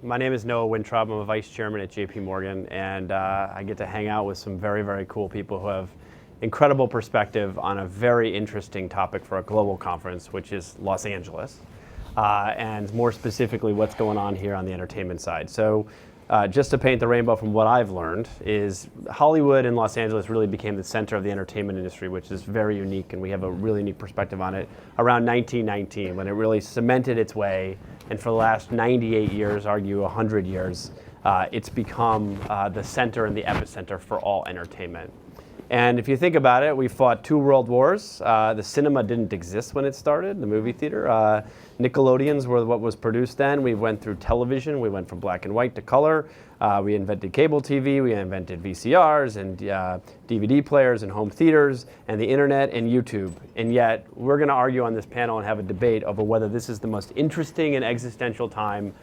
My name is Noah Wintroub. I'm a vice chairman at JP Morgan, and I get to hang out with some very, very cool people who have incredible perspective on a very interesting topic for a global conference, which is Los Angeles, and more specifically what's going on here on the entertainment side. So just to paint the rainbow from what I've learned is Hollywood and Los Angeles really became the center of the entertainment industry, which is very unique, and we have a really unique perspective on it, around 1919, when it really cemented its way, and for the last 98 years, argue 100 years, it's become the center and the epicenter for all entertainment. And if you think about it, we fought 2 world wars. The cinema didn't exist when it started, the movie theater. Nickelodeons were what was produced then. We went through television. We went from black and white to color. We invented cable TV. We invented VCRs and DVD players and home theaters and the internet and YouTube. And yet, we're going to argue on this panel and have a debate over whether this is the most interesting and existential time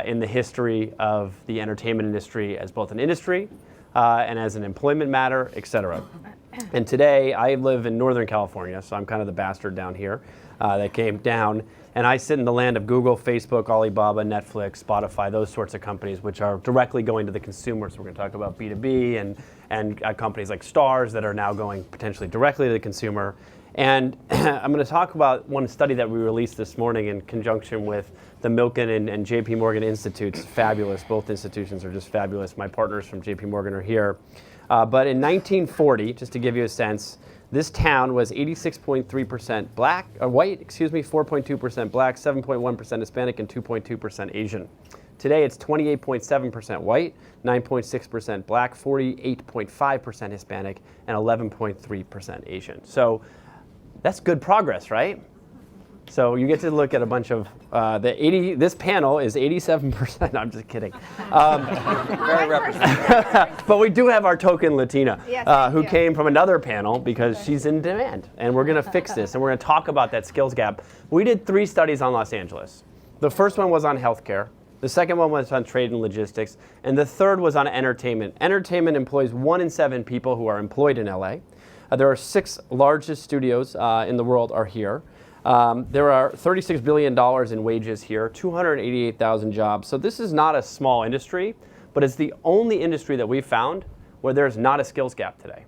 in the history of the entertainment industry as both an industry and as an employment matter, et cetera. And today, I live in Northern California, so I'm kind of the bastard down here that came down. And I sit in the land of Google, Facebook, Alibaba, Netflix, Spotify, those sorts of companies, which are directly going to the consumer. So we're going to talk about B2B and companies like STARZ that are now going potentially directly to the consumer. And I'm going to talk about one study that we released this morning in conjunction with the Milken and JP Morgan Institutes. Fabulous. Both institutions are just fabulous. My partners from JP Morgan are here. But in 1940, just to give you a sense, this town was 86.3% black, white, 4.2% black, 7.1% Hispanic, and 2.2% Asian. Today it's 28.7% white, 9.6% black, 48.5% Hispanic, and 11.3% Asian. So that's good progress, right? So you get to look at a bunch of, this panel is 87%, I'm just kidding. Very representative. But we do have our token Latina, Yes, who came from another panel because she's in demand. And we're gonna fix this, and we're gonna talk about that skills gap. We did 3 studies on Los Angeles. The first one was on healthcare. The second one was on trade and logistics. And the third was on entertainment. Entertainment employs 1 in 7 people who are employed in LA. There are 6 largest studios in the world are here. There are $36 billion in wages here, 288,000 jobs. So this is not a small industry, but it's the only industry that we've found where there's not a skills gap today.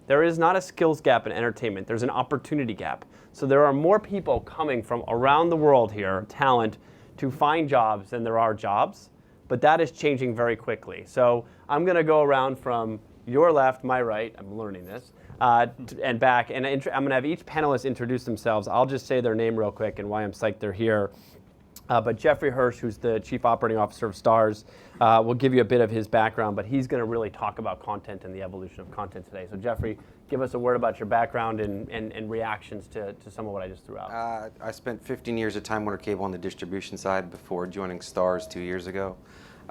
There is not a skills gap in entertainment. There's an opportunity gap. So there are more people coming from around the world here, talent, to find jobs than there are jobs. But that is changing very quickly. So I'm going to go around from your left, my right. I'm learning this. And back, and I'm going to have each panelist introduce themselves. I'll just say their name real quick and why I'm psyched they're here. But Jeffrey Hirsch, who's the Chief Operating Officer of STARZ, will give you a bit of his background, but he's going to really talk about content and the evolution of content today. So Jeffrey, give us a word about your background and reactions to some of what I just threw out. I spent 15 years at Time Warner Cable on the distribution side before joining STARZ 2 years ago.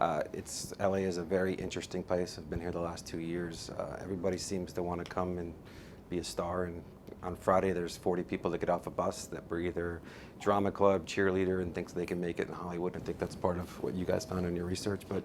LA is a very interesting place. I've been here the last 2 years. Everybody seems to want to come and be a star. And on Friday, there's 40 people that get off a bus that were either drama club, cheerleader, and thinks they can make it in Hollywood. I think that's part of what you guys found in your research. But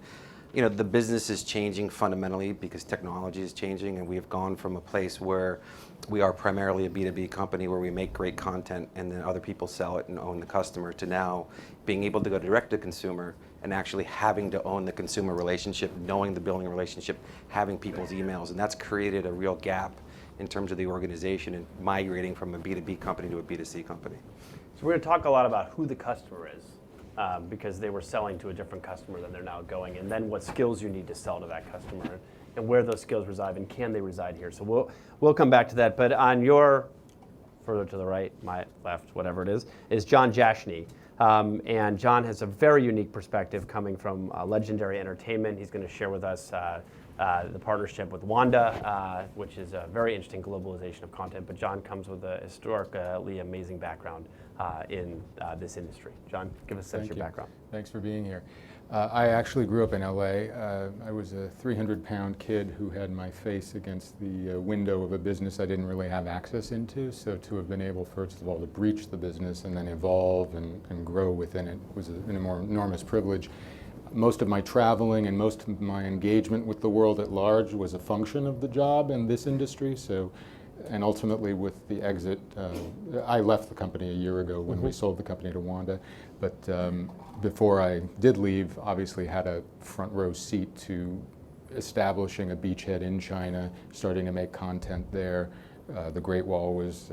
you know, the business is changing fundamentally because technology is changing, and we have gone from a place where we are primarily a B2B company where we make great content and then other people sell it and own the customer, to now being able to go direct to consumer and actually having to own the consumer relationship, knowing the billing relationship, having people's emails. And that's created a real gap in terms of the organization and migrating from a B2B company to a B2C company. So we're going to talk a lot about who the customer is, because they were selling to a different customer than they're now going, and then what skills you need to sell to that customer and where those skills reside and can they reside here. So we'll come back to that. But on your, further to the right, my left, whatever it is John Jashni. And John has a very unique perspective coming from Legendary Entertainment. He's going to share with us the partnership with Wanda, which is a very interesting globalization of content. But John comes with a historically amazing background in this industry. John, give us a sense of your background. Thanks for being here. I actually grew up in LA. I was a 300-pound kid who had my face against the window of a business I didn't really have access into. So to have been able, first of all, to breach the business and then evolve and grow within it was an enormous privilege. Most of my traveling and most of my engagement with the world at large was a function of the job in this industry. So And ultimately with the exit, I left the company a year ago when we sold the company to Wanda, but before I did leave, obviously had a front row seat to establishing a beachhead in China, starting to make content there. The Great Wall was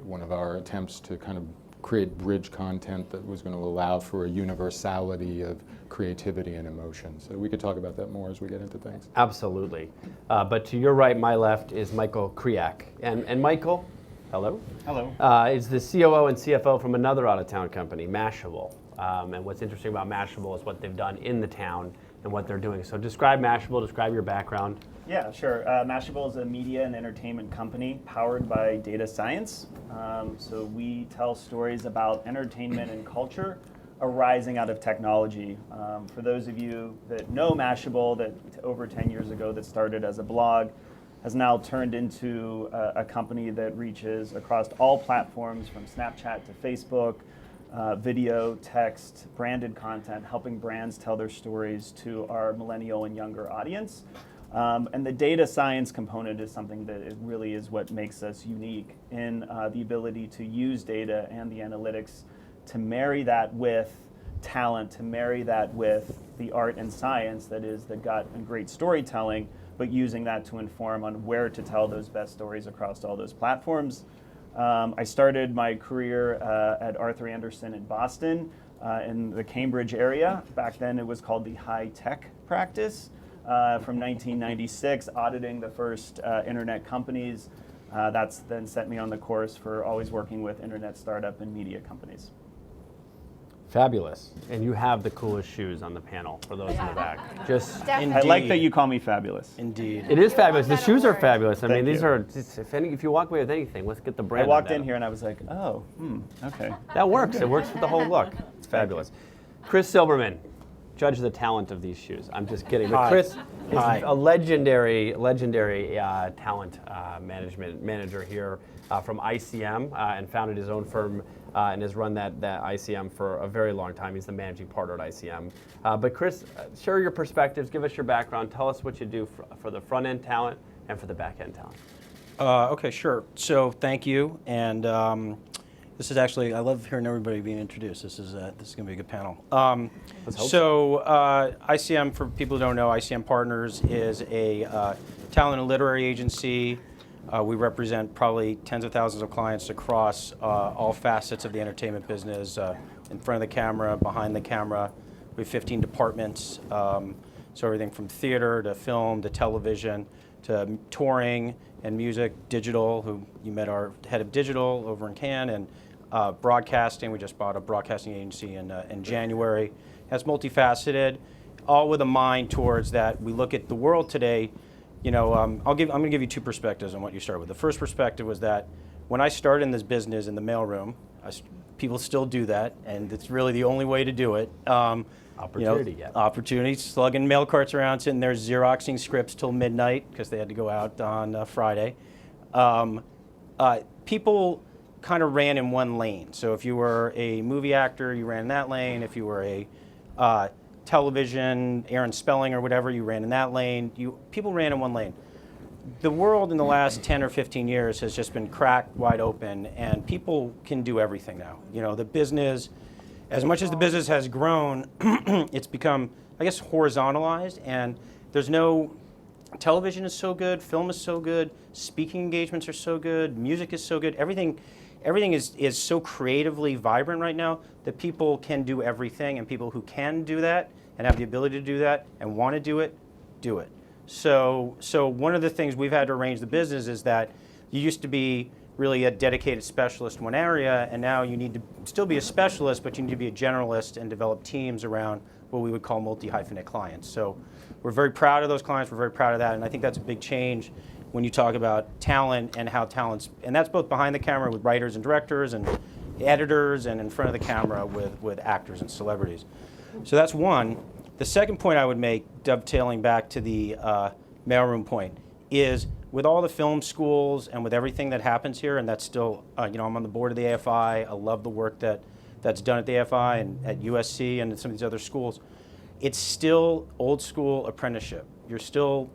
one of our attempts to kind of create bridge content that was going to allow for a universality of creativity and emotion. So we could talk about that more as we get into things. Absolutely. But to your right, my left, is Michael Kriak. And Michael, hello? Hello. Is the COO and CFO from another out-of-town company, Mashable. And what's interesting about Mashable is what they've done in the town and what they're doing. So describe Mashable, describe your background. Yeah, sure. Mashable is a media and entertainment company powered by data science. So we tell stories about entertainment and culture arising out of technology. For those of you that know Mashable, that over 10 years ago that started as a blog, has now turned into a company that reaches across all platforms from Snapchat to Facebook, video, text, branded content, helping brands tell their stories to our millennial and younger audience. And the data science component is something that it really is what makes us unique in the ability to use data and the analytics to marry that with talent, to marry that with the art and science that is the gut and great storytelling, but using that to inform on where to tell those best stories across all those platforms. I started my career at Arthur Andersen in Boston in the Cambridge area. Back then it was called the high tech practice. From 1996, auditing the first internet companies. That's then set me on the course for always working with internet startup and media companies. Fabulous. And you have the coolest shoes on the panel for those in the back. Just, I like that you call me fabulous. Indeed. it is fabulous. The shoes are award. fabulous. I mean, Thank these you. are, if you walk away with anything, let's get the brand I walked on in that. here and I was like, oh, okay. That works. It works with the whole look. It's fabulous. Chris Silberman, judge the talent of these shoes. I'm just kidding. But Hi. Chris is Hi. a legendary talent management manager here from ICM and founded his own firm and has run that ICM for a very long time. He's the managing partner at ICM. But Chris, share your perspectives. Give us your background. Tell us what you do for the front end talent and for the back end talent. Okay, sure. So thank you, and this is actually, I love hearing everybody being introduced. This is going to be a good panel. Let's hope So ICM, for people who don't know, ICM Partners is a talent and literary agency. We represent probably tens of thousands of clients across all facets of the entertainment business, in front of the camera, behind the camera. We have 15 departments, so everything from theater to film to television to touring and music, digital, who you met our head of digital over in Cannes, and broadcasting. We just bought a broadcasting agency in January. That's multifaceted, all with a mind towards that. We look at the world today. You know, I'm going to give you two perspectives on what you started with. The first perspective was that when I started in this business in the mailroom, people still do that, and it's really the only way to do it. Opportunity, yeah. Opportunity, slugging mail carts around, sitting there Xeroxing scripts till midnight because they had to go out on Friday. People kind of ran in one lane. So if you were a movie actor, you ran in that lane. If you were a television, Aaron Spelling or whatever, you ran in that lane. People ran in one lane. The world in the last 10 or 15 years has just been cracked wide open, and people can do everything now. You know, the business, as much as the business has grown, it's become, I guess, horizontalized, and there's no, television is so good, film is so good, speaking engagements are so good, music is so good, everything is so creatively vibrant right now that people can do everything, and people who can do that and have the ability to do that and want to do it, do it. So one of the things we've had to arrange the business is that you used to be really a dedicated specialist in one area, and now you need to still be a specialist, but you need to be a generalist and develop teams around what we would call multi-hyphenate clients. So we're very proud of those clients, we're very proud of that, and I think that's a big change when you talk about talent and how talent's, and that's both behind the camera with writers and directors and editors, and in front of the camera with actors and celebrities. So that's one. The second point I would make, dovetailing back to the mailroom point, is with all the film schools and with everything that happens here, and that's still, I'm on the board of the AFI, I love the work that's done at the AFI and at USC and at some of these other schools, it's still old school apprenticeship. You're still,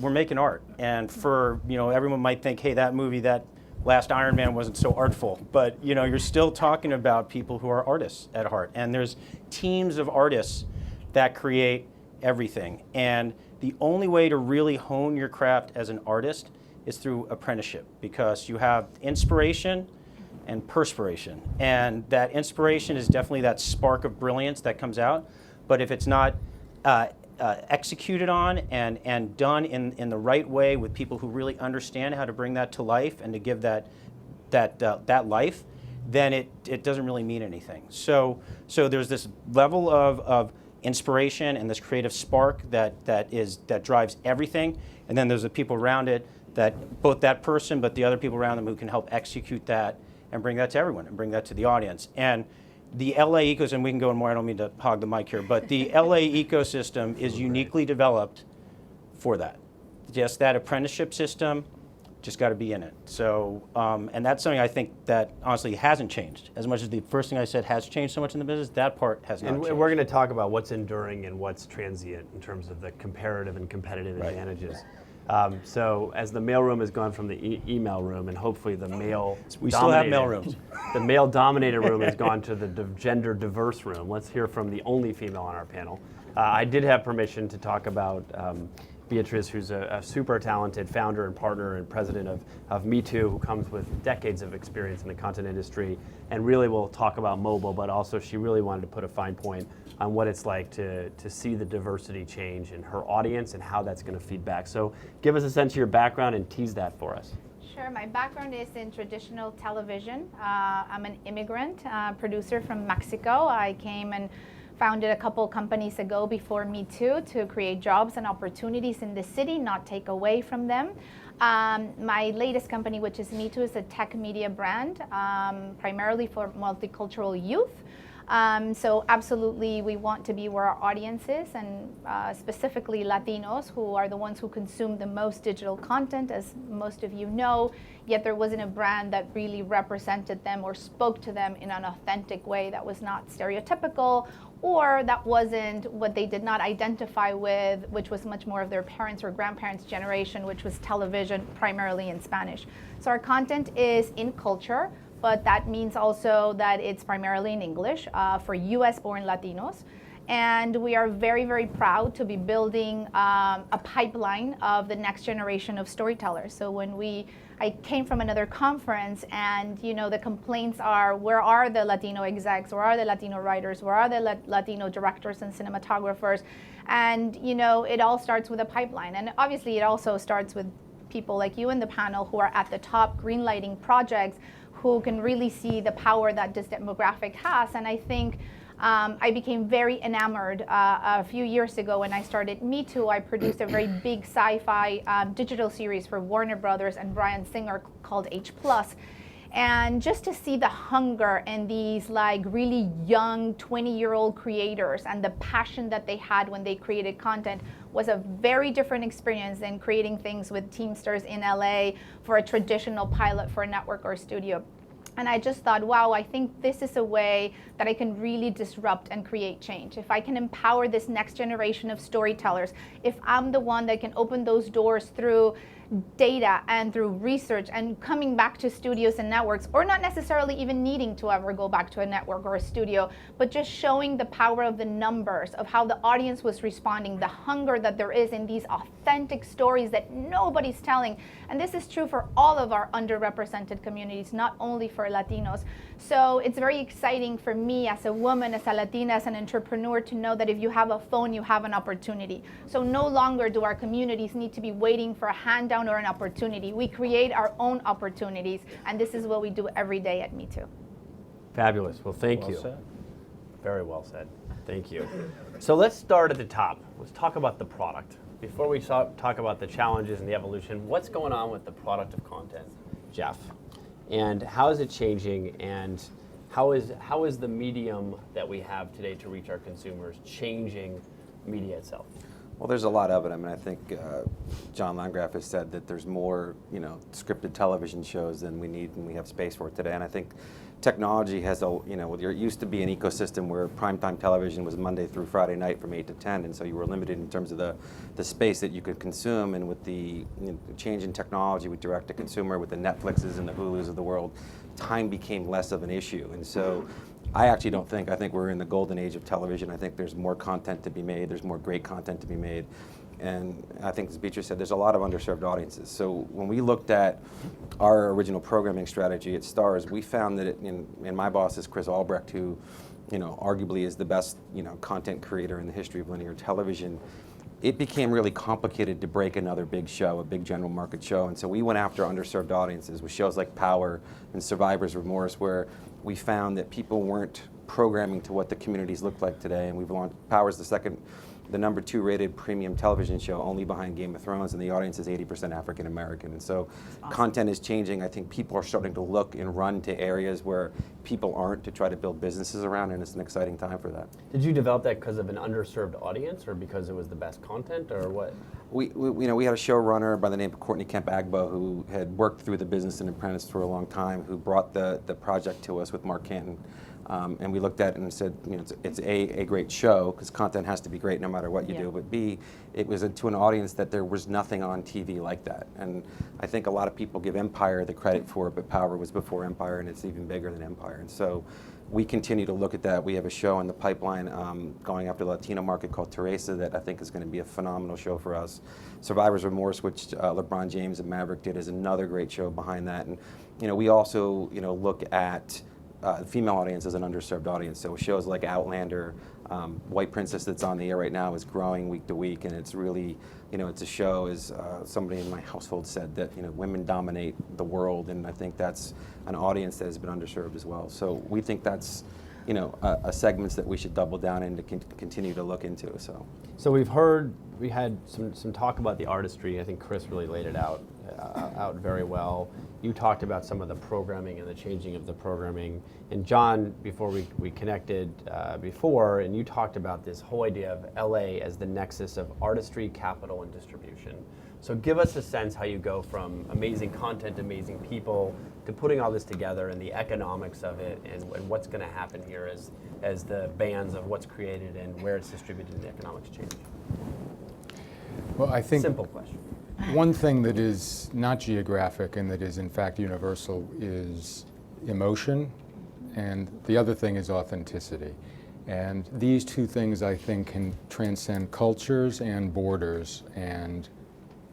we're making art. And for, everyone might think, hey, that movie, that last Iron Man wasn't so artful, but you're still talking about people who are artists at heart. And there's teams of artists that create everything. And the only way to really hone your craft as an artist is through apprenticeship, because you have inspiration and perspiration. And that inspiration is definitely that spark of brilliance that comes out. But if it's not executed on and done in the right way with people who really understand how to bring that to life and to give that life, then it doesn't really mean anything. So there's this level of inspiration and this creative spark that drives everything, and then there's the people around it, that both that person but the other people around them who can help execute that and bring that to everyone and bring that to the audience. And the LA ecosystem, we can go in more, I don't mean to hog the mic here, but the LA ecosystem is uniquely developed for that. Just that apprenticeship system, just got to be in it. So, and that's something I think that honestly hasn't changed. As much as the first thing I said has changed so much in the business, that part has not changed. And we're going to talk about what's enduring and what's transient in terms of the comparative and competitive advantages. So as the mailroom has gone from the email room, and hopefully the male We still have mail rooms. The male-dominated room has gone to the gender-diverse room. Let's hear from the only female on our panel. I did have permission to talk about Beatriz, who's a super talented founder and partner and president of mitú, who comes with decades of experience in the content industry, and really will talk about mobile, but also she really wanted to put a fine point on what it's like to see the diversity change in her audience and how that's going to feed back. So give us a sense of your background and tease that for us. Sure, my background is in traditional television. I'm an immigrant producer from Mexico. I came and founded a couple companies ago before mitú to create jobs and opportunities in the city, not take away from them. My latest company, which is mitú, is a tech media brand, primarily for multicultural youth. So absolutely, we want to be where our audience is, and specifically Latinos, who are the ones who consume the most digital content, as most of you know, yet there wasn't a brand that really represented them or spoke to them in an authentic way that was not stereotypical, or that wasn't what they did not identify with, which was much more of their parents' or grandparents' generation, which was television, primarily in Spanish. So our content is in culture, but that means also that it's primarily in English for US-born Latinos. And we are very, very proud to be building a pipeline of the next generation of storytellers. So I came from another conference, and the complaints are, where are the Latino execs, where are the Latino writers, where are the Latino directors and cinematographers? And it all starts with a pipeline. And obviously it also starts with people like you in the panel who are at the top greenlighting projects, who can really see the power that this demographic has. And I think I became very enamored a few years ago when I started mitú. I produced a very big sci-fi digital series for Warner Brothers and Bryan Singer called H+. And just to see the hunger in these really young 20-year-old creators and the passion that they had when they created content was a very different experience than creating things with Teamsters in LA for a traditional pilot for a network or a studio. And I just thought, wow, I think this is a way that I can really disrupt and create change. If I can empower this next generation of storytellers, if I'm the one that can open those doors through data and through research and coming back to studios and networks, or not necessarily even needing to ever go back to a network or a studio, but just showing the power of the numbers, of how the audience was responding, the hunger that there is in these authentic stories that nobody's telling. And this is true for all of our underrepresented communities, not only for Latinos. So it's very exciting for me as a woman, as a Latina, as an entrepreneur, to know that if you have a phone, you have an opportunity. So no longer do our communities need to be waiting for a handout or an opportunity. We create our own opportunities, and this is what we do every day at mitú. Fabulous. Well, thank you. Said. Very well said. Thank you. So let's start at the top. Let's talk about the product. Before we talk about the challenges and the evolution, what's going on with the product of content, Jeff? And how is it changing, and how is the medium that we have today to reach our consumers changing media itself? Well, there's a lot of it. I mean, I think John Landgraf has said that there's more, scripted television shows than we need and we have space for today. And I think technology has there used to be an ecosystem where primetime television was Monday through Friday night from 8 to 10, and so you were limited in terms of the space that you could consume. And with the change in technology, with direct to consumer, with the Netflixes and the Hulus of the world, time became less of an issue. And so I actually don't think, I think we're in the golden age of television. I think there's more content to be made, there's more great content to be made. And I think, as Beatriz said, there's a lot of underserved audiences. So when we looked at our original programming strategy at STARZ, we found that, and my boss is Chris Albrecht, who, arguably is the best, content creator in the history of linear television. It became really complicated to break another big show, a big general market show. And so we went after underserved audiences with shows like Power and Survivor's Remorse, where we found that people weren't programming to what the communities look like today. And we've launched, Power's the number 2 rated premium television show, only behind Game of Thrones, and the audience is 80% African American. And so content is changing. I think people are starting to look and run to areas where people aren't, to try to build businesses around, and it's an exciting time for that. Did you develop that because of an underserved audience, or because it was the best content, or what? We had a showrunner by the name of Courtney Kemp Agbo, who had worked through the business and apprentice for a long time, who brought the project to us with Mark Canton. And we looked at it and said, it's a great show, because content has to be great no matter what you do, but B, it was to an audience that there was nothing on TV like that. And I think a lot of people give Empire the credit for it, but Power was before Empire, and it's even bigger than Empire. And so we continue to look at that. We have a show in the pipeline going after the Latino market called Teresa that I think is going to be a phenomenal show for us. Survivor's Remorse, which LeBron James and Maverick did, is another great show behind that. And we also look at the female audience as an underserved audience. So shows like Outlander, White Princess, that's on the air right now, is growing week to week, and it's really, it's a show, as somebody in my household said, that women dominate the world, and I think that's an audience that has been underserved as well. So we think that's a segments that we should double down in to continue to look into. So we had some talk about the artistry. I think Chris really laid it out very well. You talked about some of the programming and the changing of the programming. And John, before we connected before, and you talked about this whole idea of LA as the nexus of artistry, capital, and distribution. So give us a sense how you go from amazing content, amazing people, to putting all this together and the economics of it, and what's going to happen here as the bands of what's created and where it's distributed and the economics change. Well, I think simple question. One thing that is not geographic and that is in fact universal is emotion, and the other thing is authenticity. And these two things, I think, can transcend cultures and borders and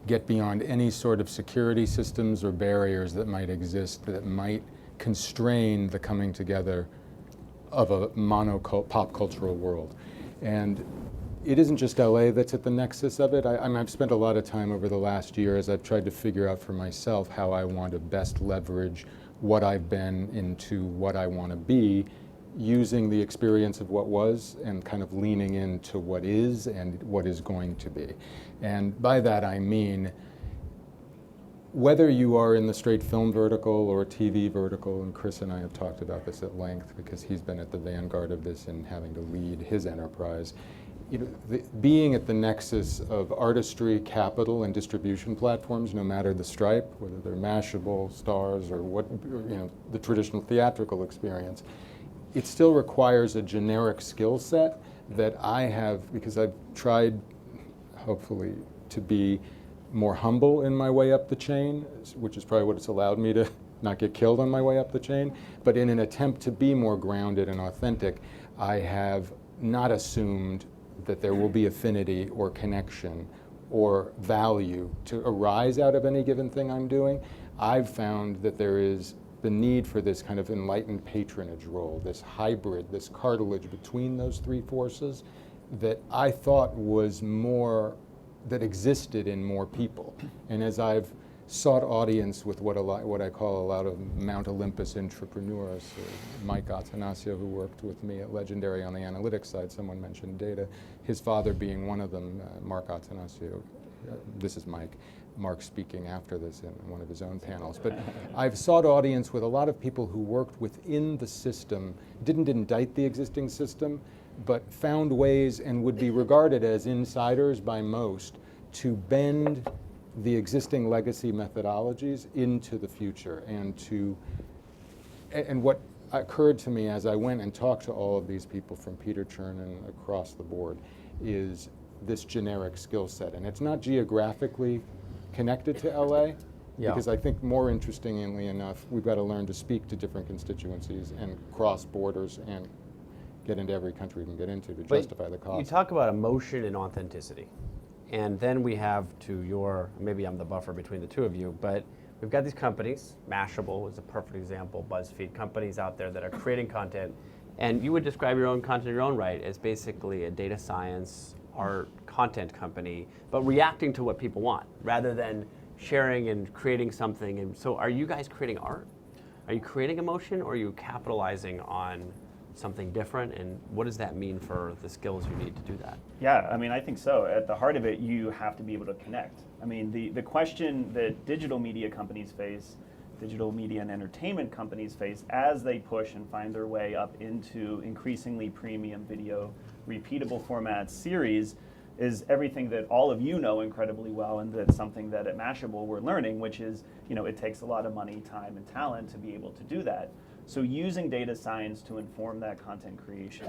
get beyond any sort of security systems or barriers that might exist that might constrain the coming together of a pop cultural world. And it isn't just LA that's at the nexus of it. I've spent a lot of time over the last year as I've tried to figure out for myself how I want to best leverage what I've been into what I want to be, using the experience of what was and kind of leaning into what is and what is going to be. And by that I mean, whether you are in the straight film vertical or TV vertical, and Chris and I have talked about this at length because he's been at the vanguard of this and having to lead his enterprise, being at the nexus of artistry, capital, and distribution platforms, no matter the stripe, whether they're Mashable, STARZ, or the traditional theatrical experience, it still requires a generic skill set that I have, because I've tried, hopefully, to be more humble in my way up the chain, which is probably what it's allowed me to not get killed on my way up the chain. But in an attempt to be more grounded and authentic, I have not assumed that there will be affinity or connection or value to arise out of any given thing I'm doing. I've found that there is the need for this kind of enlightened patronage role, this hybrid, this cartilage between those three forces that I thought was more, that existed in more people. And as I've sought audience with what I call a lot of Mount Olympus entrepreneurs, Mike Atanasio, who worked with me at Legendary on the analytics side, someone mentioned data, his father being one of them, Mark Atanasio. This is Mike. Mark speaking after this in one of his own panels. But I've sought audience with a lot of people who worked within the system, didn't indict the existing system, but found ways and would be regarded as insiders by most to bend the existing legacy methodologies into the future. And what occurred to me as I went and talked to all of these people from Peter Chernin across the board is this generic skill set. And it's not geographically connected to LA, because I think more interestingly enough, we've got to learn to speak to different constituencies and cross borders and get into every country we can get into to justify the cost. You talk about emotion and authenticity. And then we have maybe I'm the buffer between the two of you, but we've got these companies. Mashable is a perfect example, BuzzFeed, companies out there that are creating content. And you would describe your own content in your own right as basically a data science, art, content company, but reacting to what people want rather than sharing and creating something. And so are you guys creating art? Are you creating emotion, or are you capitalizing on something different? And what does that mean for the skills you need to do that? Yeah, I mean, I think so. At the heart of it, you have to be able to connect. I mean, the question that digital media companies face, digital media and entertainment companies face as they push and find their way up into increasingly premium video, repeatable format series, is everything that all of you know incredibly well, and that's something that at Mashable we're learning, which is, it takes a lot of money, time, and talent to be able to do that. So using data science to inform that content creation,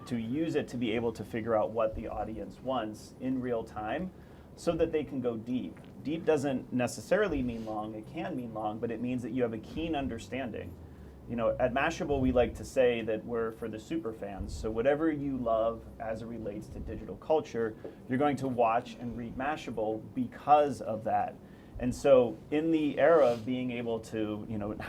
to use it to be able to figure out what the audience wants in real time so that they can go deep. Deep doesn't necessarily mean long, it can mean long, but it means that you have a keen understanding. At Mashable we like to say that we're for the super fans, so whatever you love as it relates to digital culture, you're going to watch and read Mashable because of that. And so in the era of being able to,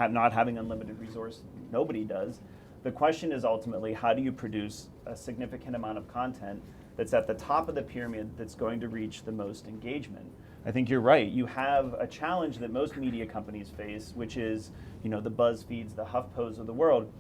not having unlimited resource, nobody does, the question is ultimately how do you produce a significant amount of content that's at the top of the pyramid that's going to reach the most engagement. I think you're right. You have a challenge that most media companies face, which is, the BuzzFeeds, the HuffPos of the world.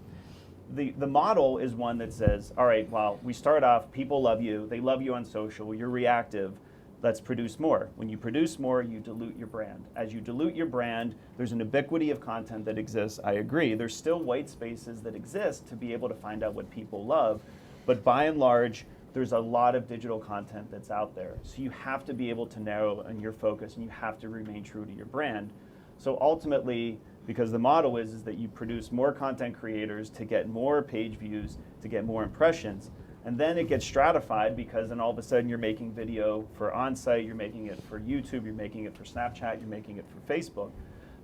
The model is one that says, all right, well, we start off, people love you, they love you on social, you're reactive, let's produce more. When you produce more, you dilute your brand. As you dilute your brand, there's an ubiquity of content that exists. I agree. There's still white spaces that exist to be able to find out what people love, but by and large, there's a lot of digital content that's out there. So you have to be able to narrow in your focus, and you have to remain true to your brand. So ultimately, because the model is that you produce more content creators to get more page views, to get more impressions, and then it gets stratified because then all of a sudden you're making video for on-site, you're making it for YouTube, you're making it for Snapchat, you're making it for Facebook.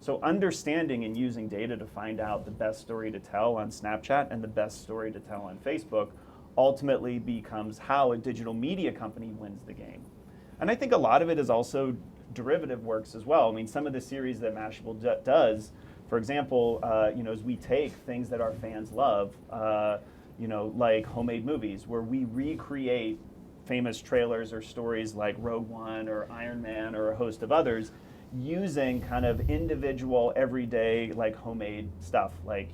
So understanding and using data to find out the best story to tell on Snapchat and the best story to tell on Facebook ultimately becomes how a digital media company wins the game. And I think a lot of it is also derivative works as well. I mean, some of the series that Mashable does, for example, as we take things that our fans love, like homemade movies, where we recreate famous trailers or stories like Rogue One or Iron Man or a host of others, using kind of individual, everyday, like homemade stuff, like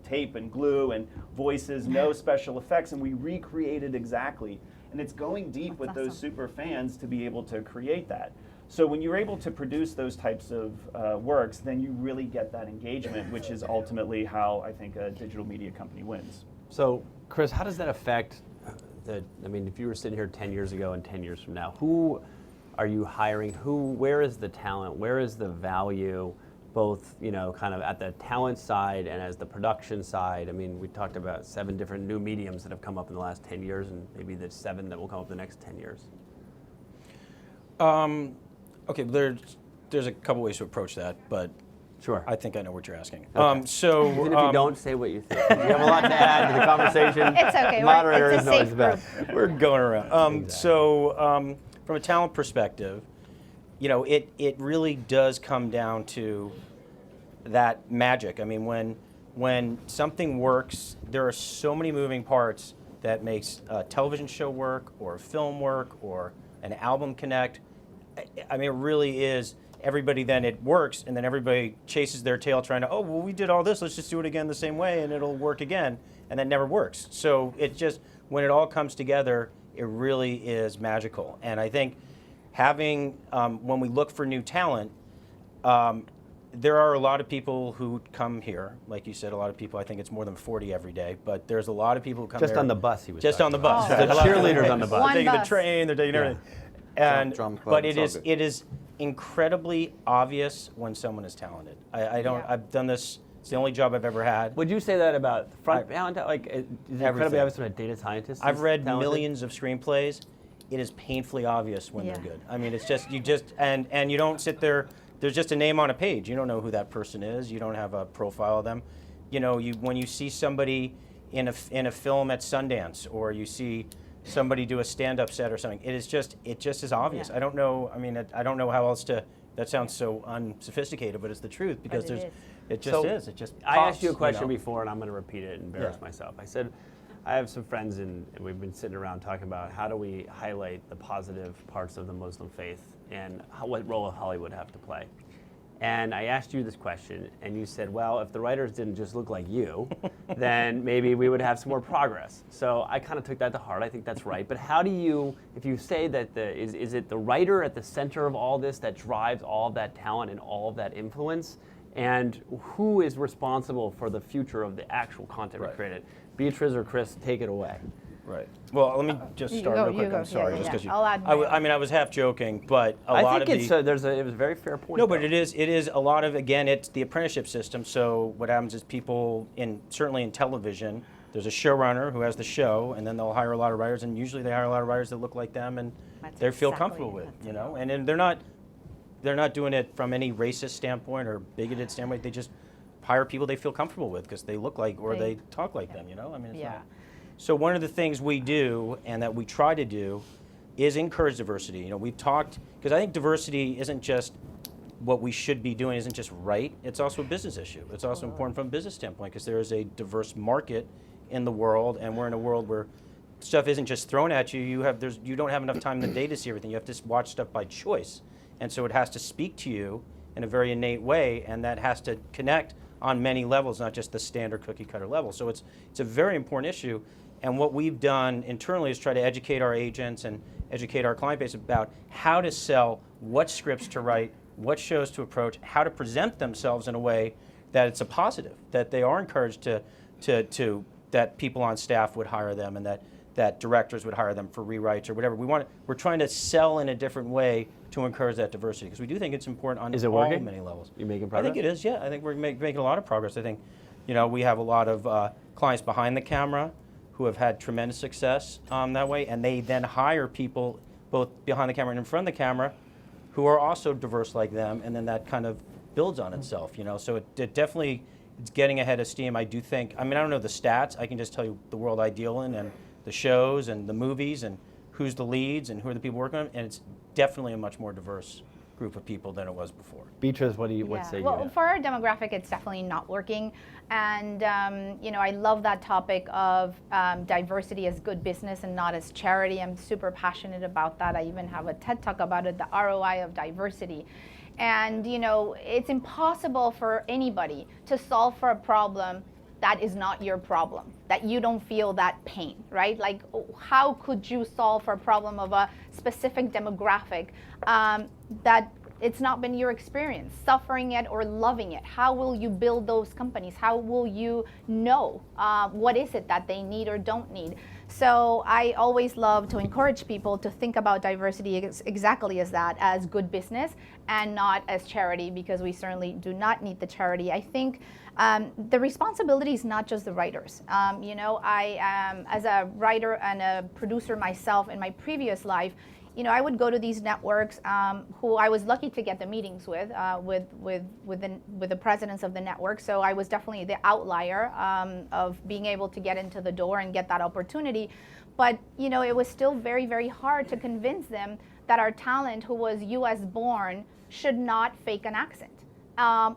tape and glue and voices, no special effects, and we recreate it exactly. And it's going deep with those super fans to be able to create that. So when you're able to produce those types of works, then you really get that engagement, which is ultimately how I think a digital media company wins. So, Chris, how does that affect if you were sitting here 10 years ago and 10 years from now, who are you hiring? Where is the talent? Where is the value, both, kind of at the talent side and as the production side? I mean, we talked about 7 different new mediums that have come up in the last 10 years, and maybe the 7 that will come up in the next 10 years. Okay, there's a couple ways to approach that, but sure. I think I know what you're asking. Okay. Even if you don't, say what you think. You have a lot to add to the conversation. It's okay. Moderator It's is a always safe best. We're going around. Exactly. So from a talent perspective, it really does come down to that magic. I mean, when something works, there are so many moving parts that makes a television show work, or a film work, or an album connect. I mean, it really is. Everybody then it works, and then everybody chases their tail trying to, we did all this, let's just do it again the same way and it'll work again, and that never works. So it's just, when it all comes together, it really is magical. And I think having, when we look for new talent, there are a lot of people who come here. Like you said, a lot of people, I think it's more than 40 every day, but there's a lot of people who come Just here. on the bus, he was Just on the bus. Oh. right. The A lot of cheerleaders people- on the bus. One They're taking bus. the train, they're taking everything. And, Drum club, but it's all good. it is incredibly obvious when someone is talented. I don't, Yeah. I've done this, it's the only job I've ever had. Would you say that about front talent? Like, is it incredibly Everything. obvious when a data scientist? I've is read talented? millions of screenplays. It is painfully obvious when Yeah. they're good. I mean, it's just, and you don't sit there, there's just a name on a page. You don't know who that person is. You don't have a profile of them. You know, when you see somebody in a film at Sundance, or you see somebody do a stand-up set or something, it just is obvious. Yeah. I don't know, I mean, I don't know how else to, that sounds so unsophisticated, but it's the truth, because it there's, is. it just So, is, it just I asked you a pops, question know? before, and I'm going to repeat it and embarrass Yeah. myself. I said, I have some friends, and we've been sitting around talking about how do we highlight the positive parts of the Muslim faith, and what role Hollywood have to play. And I asked you this question, and you said, well, if the writers didn't just look like you, then maybe we would have some more progress. So I kind of took that to heart. I think that's right. But how do you, if you say that, is it the writer at the center of all this that drives all of that talent and all of that influence? And who is responsible for the future of the actual content we Right. created? Beatriz or Chris, take it away. Right. Well, let me just You start go, real you quick. go. I'm sorry, Yeah, just yeah. because you. I'll add I mean, I was half joking, but a lot I think of it's the. it was a very fair point. No, but though. it is a lot of, again, it's the apprenticeship system. So what happens is people certainly in television, there's a showrunner who has the show, and then they'll hire a lot of writers, and usually they hire a lot of writers that look like them and That's they feel exactly comfortable with, you know. And then they're not doing it from any racist standpoint or bigoted standpoint. They just hire people they feel comfortable with because they look like or They- they talk like them, you know. I mean, it's Yeah. not. So one of the things we do and that we try to do is encourage diversity. You know, we've talked, because I think diversity isn't just what we should be doing, isn't just right, it's also a business issue. It's also important from a business standpoint because there is a diverse market in the world, and we're in a world where stuff isn't just thrown at you. You don't have enough time in the day to see everything. You have to watch stuff by choice. And so it has to speak to you in a very innate way, and that has to connect on many levels, not just the standard cookie cutter level. So it's a very important issue. And what we've done internally is try to educate our agents and educate our client base about how to sell, what scripts to write, what shows to approach, how to present themselves in a way that it's a positive, that they are encouraged that people on staff would hire them and that directors would hire them for rewrites or whatever. We're trying to sell in a different way to encourage that diversity because we do think it's important on Is it all working? many levels. You making I progress? think it is, yeah. I think we're making a lot of progress. I think, you know, we have a lot of clients behind the camera who have had tremendous success that way, and they then hire people both behind the camera and in front of the camera who are also diverse like them, and then that kind of builds on itself, you know. So it definitely, it's getting ahead of steam. I do think, I mean, I don't know the stats. I can just tell you the world I deal in and the shows and the movies and who's the leads and who are the people working on it, and it's definitely a much more diverse group of people than it was before. Beatriz, what say Well, you? for our demographic, it's definitely not working. And, you know, I love that topic of diversity as good business and not as charity. I'm super passionate about that. I even have a TED Talk about it, the ROI of diversity. And, you know, it's impossible for anybody to solve for a problem that is not your problem, that you don't feel that pain, right? Like, how could you solve for a problem of a specific demographic that it's not been your experience, suffering it or loving it? How will you build those companies? How will you know what is it that they need or don't need? So I always love to encourage people to think about diversity exactly as that, as good business and not as charity, because we certainly do not need the charity. I think the responsibility is not just the writers. You know, I as a writer and a producer myself in my previous life, you know, I would go to these networks who I was lucky to get the meetings with the presidents of the network. So I was definitely the outlier of being able to get into the door and get that opportunity. But, you know, it was still very, very hard to convince them that our talent who was US born should not fake an accent.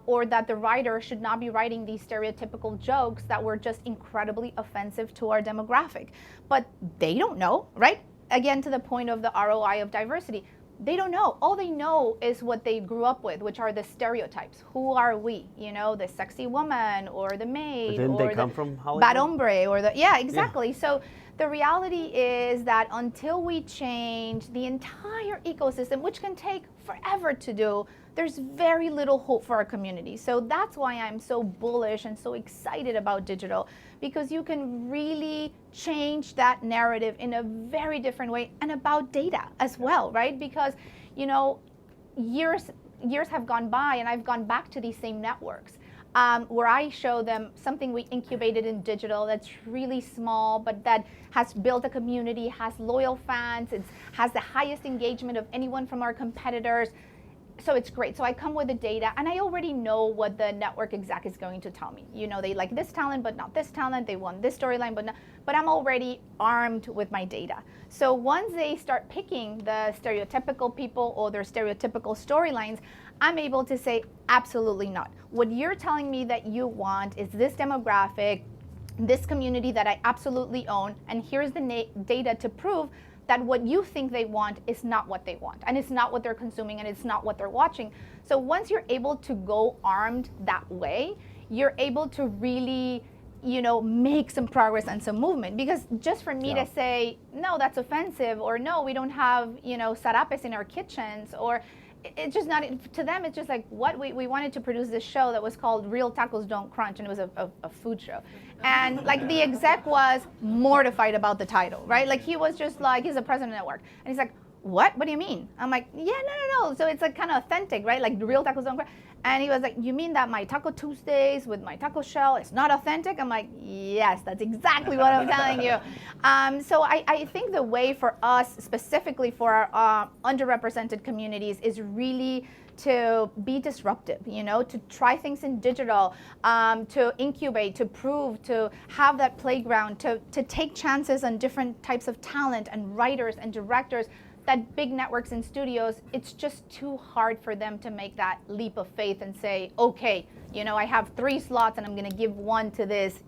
Or that the writer should not be writing these stereotypical jokes that were just incredibly offensive to our demographic. But they don't know, right? Again, to the point of the ROI of diversity, they don't know. All they know is what they grew up with, which are the stereotypes. Who are we? You know, the sexy woman or the maid, But didn't or they come the from Hollywood? bad hombre, or the, yeah, exactly. So the reality is that until we change the entire ecosystem, which can take forever to do, there's very little hope for our community. So that's why I'm so bullish and so excited about digital, because you can really change that narrative in a very different way, and about data as well, right? Because, you know, years have gone by and I've gone back to these same networks where I show them something we incubated in digital that's really small, but that has built a community, has loyal fans, it has the highest engagement of anyone from our competitors. So it's great. So I come with the data and I already know what the network exec is going to tell me. You know, they like this talent, but not this talent. They want this storyline, but I'm already armed with my data. So once they start picking the stereotypical people or their stereotypical storylines, I'm able to say, absolutely not. What you're telling me that you want is this demographic, this community that I absolutely own, and here's the data to prove that what you think they want is not what they want, and it's not what they're consuming, and it's not what they're watching. So once you're able to go armed that way, you're able to really, you know, make some progress and some movement. Because just for me to say, no, that's offensive, or no, we don't have, you know, sarapes in our kitchens, or it's just not, to them, it's just like, what, we wanted to produce this show that was called Real Tacos Don't Crunch, and it was a food show. And like the exec was mortified about the title, right? Like he was just like, he's a president at work. And he's like, what do you mean? I'm like, yeah, no. So it's like kind of authentic, right? Like the Real Tacos Don't Crunch. And he was like, you mean that my Taco Tuesdays with my taco shell is not authentic? I'm like, yes, that's exactly what I'm telling you. So I think the way for us, specifically for our underrepresented communities, is really to be disruptive, you know, to try things in digital, to incubate, to prove, to have that playground, to take chances on different types of talent and writers and directors that big networks and studios, it's just too hard for them to make that leap of faith and say, okay, you know, I have 3 slots and I'm gonna give one to this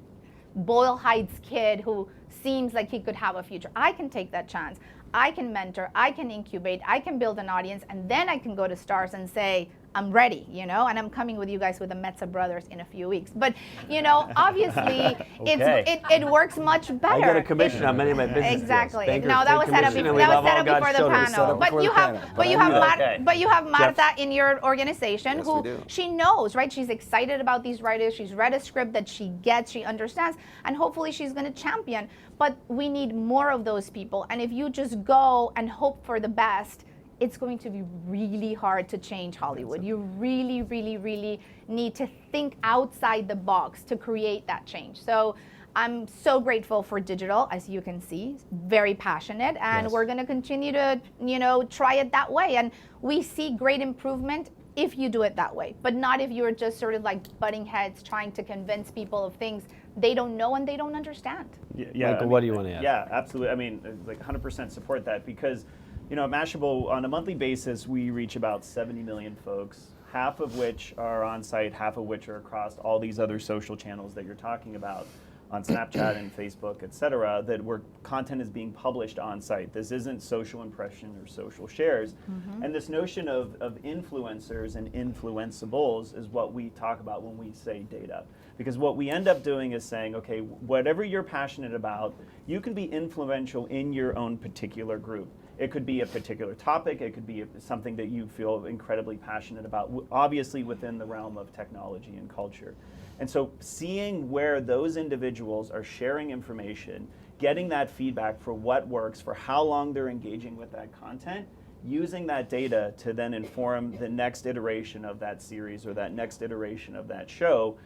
Boyle Heights kid who seems like he could have a future. I can take that chance. I can mentor, I can incubate, I can build an audience, and then I can go to STARZ and say, I'm ready, you know, and I'm coming with you guys with the Metza Brothers in a few weeks. But, you know, obviously, it works much better. I get a commission on many of my business Exactly. deals. No, that was set up before, the panel. But you have Marta in your organization who she knows, right? She's excited about these writers. She's read a script that she gets, she understands, and hopefully she's going to champion. But we need more of those people. And if you just go and hope for the best, it's going to be really hard to change Hollywood. You really, really, really need to think outside the box to create that change. So I'm so grateful for digital, as you can see, very passionate, and we're going to continue to, you know, try it that way. And we see great improvement if you do it that way, but not if you're just sort of like butting heads, trying to convince people of things they don't know and they don't understand. Yeah. Michael, what do you want to add? Yeah, absolutely. I mean, like 100% support that, because, you know, at Mashable, on a monthly basis, we reach about 70 million folks, half of which are on site, half of which are across all these other social channels that you're talking about, on Snapchat and Facebook, et cetera, that where content is being published on site. This isn't social impression or social shares. And this notion of influencers and influenceables is what we talk about when we say data. Because what we end up doing is saying, okay, whatever you're passionate about, you can be influential in your own particular group. It could be a particular topic, it could be something that you feel incredibly passionate about, obviously within the realm of technology and culture. And so seeing where those individuals are sharing information, getting that feedback for what works, for how long they're engaging with that content, using that data to then inform the next iteration of that series or that next iteration of that show.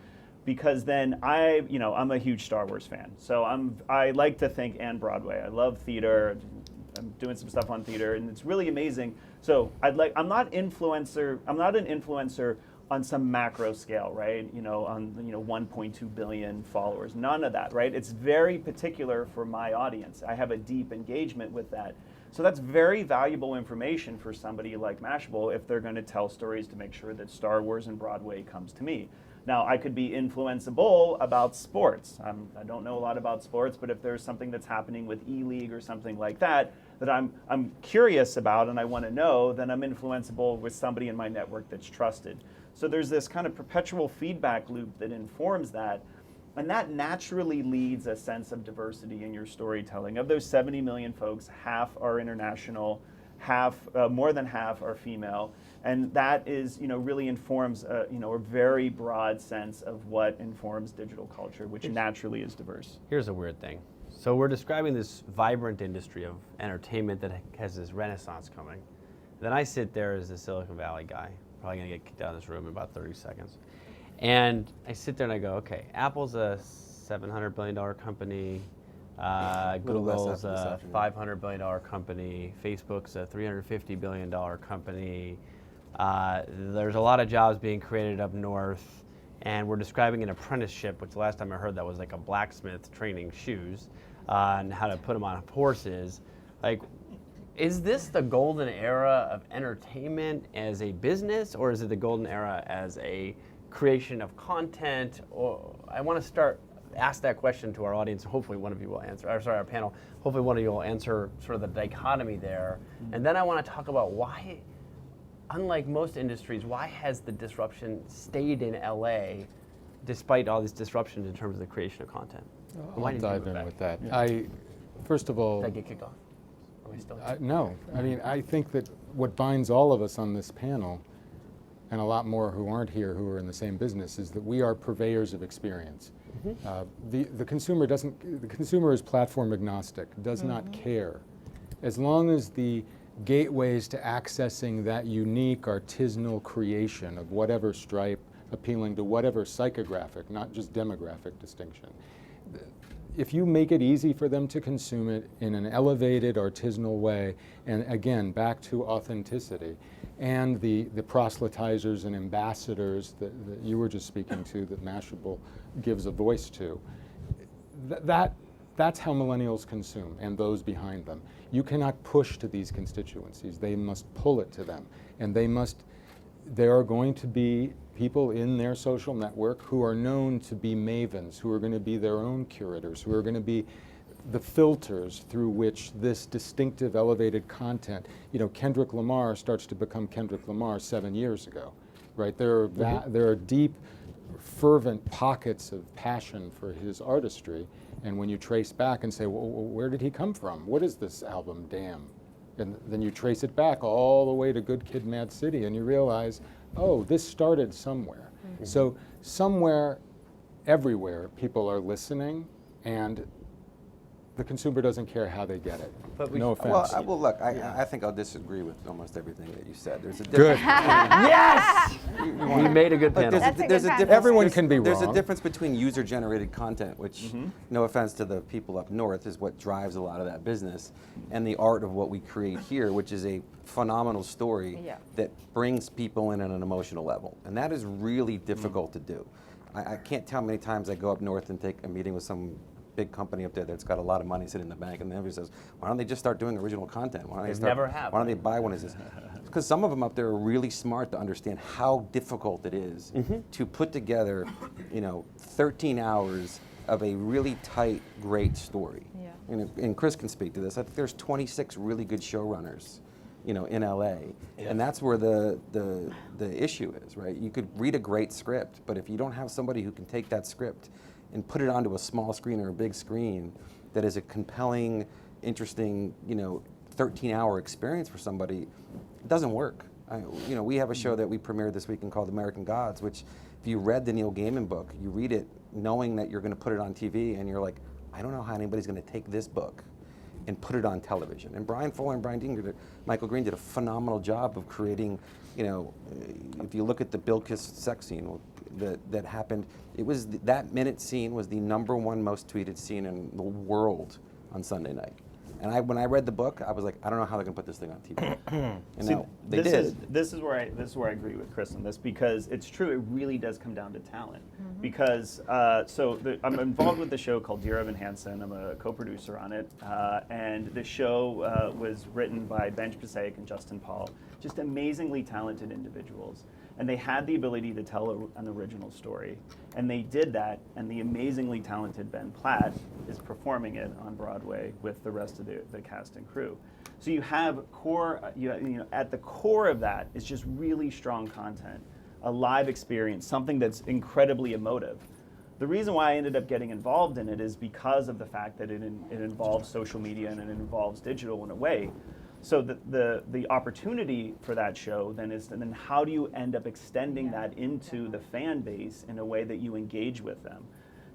Because then I'm a huge Star Wars fan. So I like to think, and Broadway. I love theater. I'm doing some stuff on theater, and it's really amazing. So I'm not an influencer on some macro scale, right? You know, on 1.2 billion followers. None of that, right? It's very particular for my audience. I have a deep engagement with that. So that's very valuable information for somebody like Mashable if they're going to tell stories to make sure that Star Wars and Broadway comes to me. Now, I could be influenceable about sports. I don't know a lot about sports, but if there's something that's happening with E-League or something like that I'm curious about and I want to know, then I'm influenceable with somebody in my network that's trusted. So there's this kind of perpetual feedback loop that informs that. And that naturally leads a sense of diversity in your storytelling. Of those 70 million folks, half are international, more than half are female, and that is, really informs, a very broad sense of what informs digital culture, which naturally is diverse. Here's a weird thing. So we're describing this vibrant industry of entertainment that has this renaissance coming. Then I sit there as a Silicon Valley guy, probably gonna get kicked out of this room in about 30 seconds. And I sit there and I go, okay, Apple's a $700 billion company, Google's a $500 billion company, Facebook's a $350 billion company. There's a lot of jobs being created up north, and we're describing an apprenticeship, which the last time I heard that was like a blacksmith training shoes and how to put them on horses. Like, is this the golden era of entertainment as a business, or is it the golden era as a creation of content? Or I want to ask that question to our audience. Hopefully one of you will answer, our panel. Hopefully one of you will answer sort of the dichotomy there. And then I want to talk about why, unlike most industries, why has the disruption stayed in LA despite all these disruptions in terms of the creation of content? I'll dive in with that. Yeah. First of all, did I get kicked off? Are we still? No. I mean, I think that what binds all of us on this panel, and a lot more who aren't here who are in the same business, is that we are purveyors of experience. The consumer is platform agnostic, does not care. As long as the gateways to accessing that unique artisanal creation of whatever stripe, appealing to whatever psychographic, not just demographic distinction. If you make it easy for them to consume it in an elevated artisanal way, and again, back to authenticity, and the proselytizers and ambassadors that you were just speaking to, that Mashable gives a voice to, that's how millennials consume, and those behind them. You cannot push to these constituencies. They must pull it to them. And there are going to be people in their social network who are known to be mavens, who are going to be their own curators, who are going to be the filters through which this distinctive elevated content, Kendrick Lamar starts to become Kendrick Lamar 7 years ago, right? There are deep, fervent pockets of passion for his artistry, and when you trace back and say, well, where did he come from? What is this album, Damn? And then you trace it back all the way to Good Kid, Mad City, and you realize, oh, this started somewhere. So somewhere, everywhere, people are listening, and the consumer doesn't care how they get it. But no offense. Well, look, I think I'll disagree with almost everything that you said. There's a difference. Good. Yes! We made a good panel. Everyone can be wrong. There's a difference between user-generated content, which, no offense to the people up north, is what drives a lot of that business, and the art of what we create here, which is a phenomenal story that brings people in at an emotional level. And that is really difficult to do. I can't tell how many times I go up north and take a meeting with some big company up there that's got a lot of money sitting in the bank, and everybody says, why don't they just start doing original content? Why don't they buy one of this? Because some of them up there are really smart to understand how difficult it is to put together, 13 hours of a really tight, great story. And Chris can speak to this. I think there's 26 really good showrunners, in LA, and that's where the issue is, right? You could read a great script, but if you don't have somebody who can take that script and put it onto a small screen or a big screen that is a compelling, interesting, 13-hour experience for somebody, it doesn't work. We have a show that we premiered this weekend called American Gods, which if you read the Neil Gaiman book, you read it knowing that you're going to put it on TV, and you're like, I don't know how anybody's going to take this book and put it on television. And Brian Fuller and Michael Green did a phenomenal job of creating, if you look at the Bill Kiss sex scene that happened, that minute scene was the #1 most tweeted scene in the world on Sunday night. And when I read the book, I was like, I don't know how they're going to put this thing on TV. And they did. This is where I agree with Chris on this, because it's true. It really does come down to talent. Because I'm involved with the show called Dear Evan Hansen. I'm a co-producer on it, and the show was written by Ben Passaic and Justin Paul, just amazingly talented individuals. And they had the ability to tell an original story. And they did that, and the amazingly talented Ben Platt is performing it on Broadway with the rest of the cast and crew. So you have at the core of that is just really strong content, a live experience, something that's incredibly emotive. The reason why I ended up getting involved in it is because of the fact that it involves social media and it involves digital in a way. So the opportunity for that show then is, and then how do you end up extending that into the fan base in a way that you engage with them?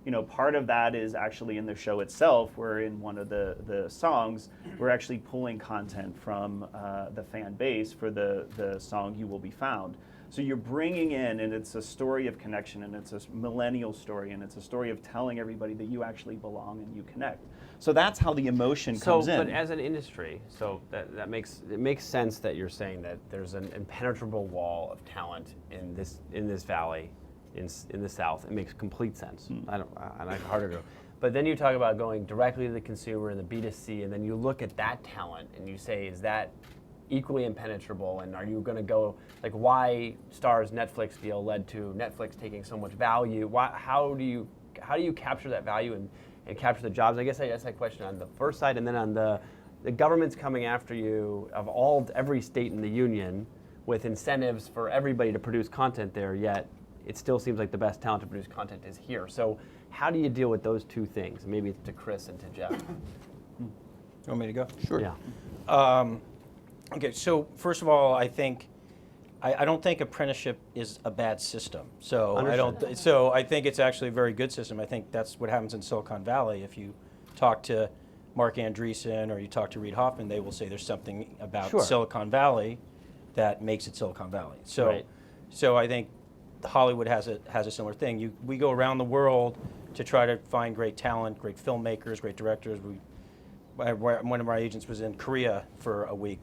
You know, part of that is actually in the show itself, where in one of the songs, we're actually pulling content from the fan base for the song You Will Be Found. So you're bringing in, and it's a story of connection, and it's a millennial story, and it's a story of telling everybody that you actually belong and you connect. So that's how the emotion comes in. But as an industry, so it makes sense that you're saying that there's an impenetrable wall of talent in this valley, in the South. It makes complete sense. I don't harder to. But then you talk about going directly to the consumer and the B2C, and then you look at that talent and you say, is that equally impenetrable, and are you going to go, like, why STARZ Netflix deal led to Netflix taking so much value? How do you capture that value and capture the jobs? I guess I asked that question on the first side, and then on the government's coming after you of every state in the union with incentives for everybody to produce content there, yet it still seems like the best talent to produce content is here. So how do you deal with those two things? Maybe it's to Chris and to Jeff. You want me to go? Sure. Yeah. Okay, so first of all, I don't think apprenticeship is a bad system. So I think it's actually a very good system. I think that's what happens in Silicon Valley. If you talk to Mark Andreessen or you talk to Reid Hoffman, they will say there's something about Silicon Valley that makes it Silicon Valley. So, so I think Hollywood has a similar thing. We go around the world to try to find great talent, great filmmakers, great directors. One of my agents was in Korea for a week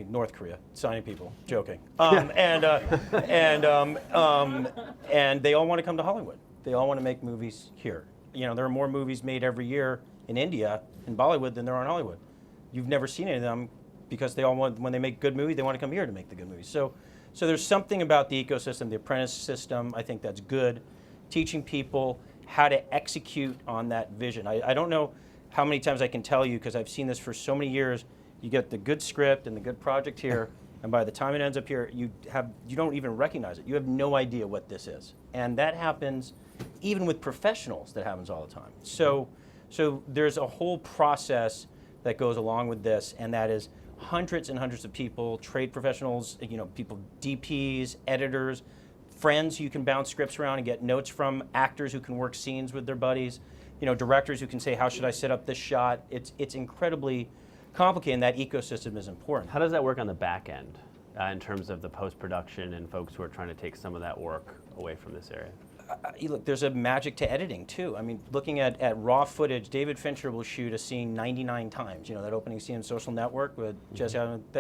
North Korea, signing people, joking. And they all want to come to Hollywood. They all want to make movies here. You know, there are more movies made every year in India, in Bollywood, than there are in Hollywood. You've never seen any of them because they all want, when they make good movies, they want to come here to make the good movies. So there's something about the ecosystem, the apprentice system, I think that's good. Teaching people how to execute on that vision. I don't know how many times I can tell you, because I've seen this for so many years. You get the good script and the good project here, and by the time it ends up here, you don't even recognize it. You have no idea what this is. And that happens even with professionals. That happens all the time. So there's a whole process that goes along with this, and that is hundreds and hundreds of people, trade professionals, people, DPs, editors, friends who you can bounce scripts around and get notes from, actors who can work scenes with their buddies, directors who can say, how should I set up this shot? It's incredibly complicated, and that ecosystem is important. How does that work on the back end in terms of the post-production and folks who are trying to take some of that work away from this area? Look, there's a magic to editing too. I mean, looking at raw footage, David Fincher will shoot a scene 99 times. That opening scene in Social Network with Jesse,